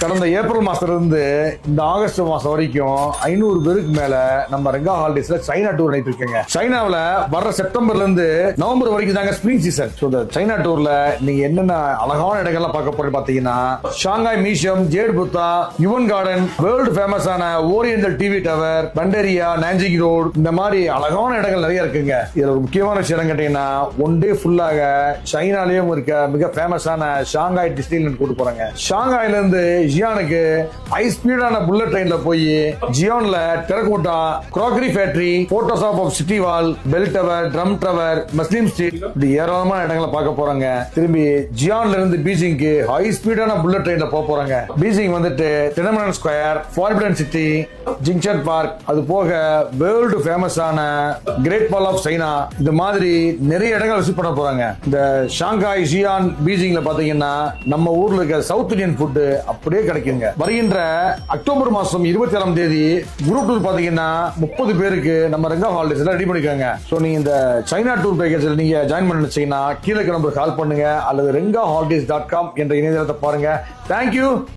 கடந்த ஏப்ரல் மாசத்துல இருந்து இந்த ஆகஸ்ட் மாசம் வரைக்கும் 500 பேருக்கு மேல நம்ம ரெங்கா ஹாலிடேஸ்ல சைனா டூர் பண்ணிட்டு இருக்கீங்க. சைனாவில வர்ற செப்டம்பர்ல இருந்து நவம்பர் வரைக்கும் தாங்க ஸ்பிரிங் சீசன். ஸோ இந்த சைனா டூர்ல நீங்க என்னென்ன அழகான இடங்கள்லாம் பார்க்க போறீங்க பாத்தீங்கன்னா, Shanghai museum, jade Buddha, Yuvan garden, world ஃபேமஸான oriental TV tower, பண்டேரியா, Nanjing road, இந்த மாதிரி அழகான இடங்கள் நிறைய இருக்குங்க. இதுல ஒரு முக்கியமான விஷயம் கேட்டீங்கன்னா, ஒன் டே ஃபுல்லாக சைனாலேயும் இருக்க மிக ஃபேமஸான ஷாங்காய் டிஸ்னிலேண்ட் கூட்டு போறாங்க. ஷாங்காயில இருந்து ஜியானுக்கு ஹை ஸ்பீடான புல்லட் ட்ரெயின்ல போய் ஜியான்ல terracotta, crockery factory, Photoshop of city wall, bell tower, drum tower, மஸ்லிம் street, இப்படி ஏராளமான இடங்களை பார்க்க போறாங்க. திரும்பி ஜியான்ல இருந்து பீஜிங்க்கு ஹை ஸ்பீடான புல்லட் ட்ரெயின்ல போறாங்க. பீஜிங் வந்துட்டு தினமனன் ஸ்கொயர், ஃபார்பிடன் சிட்டி, ஜிங்சன் பார்க், அது போக வேர்ல்டு ஃபேமஸான கிரேட் வால் ஆஃப் சைனா, இந்த மாதிரி நிறைய இடங்கள் விசிட் பண்ண போறாங்க. இந்த ஷாங்காய், ஜியான், பீஜிங்ல பாத்தீங்கன்னா நம்ம ஊர்ல இருக்க சவுத் இந்தியன் ஃபுட் அப்படியே கிடைக்குங்க. வருகின்ற அக்டோபர் மாசம் 27ஆம் தேதி குரூப் டூர் பாத்தீங்கன்னா 30 பேருக்கு நம்ம ரெங்கா ஹாலிடேஸ்ல ரெடி பண்ணிருக்காங்க. சோ நீங்க இந்த சைனா டூர் பேக்கேஜ்ல நீங்க ஜாயின் பண்ணீங்கன்னா கீழே நம்பருக்கு கால் பண்ணுங்க அல்லது rengaHolidays.com என்ற இணையதளத்தை பாருங்க. தேங்க்யூ.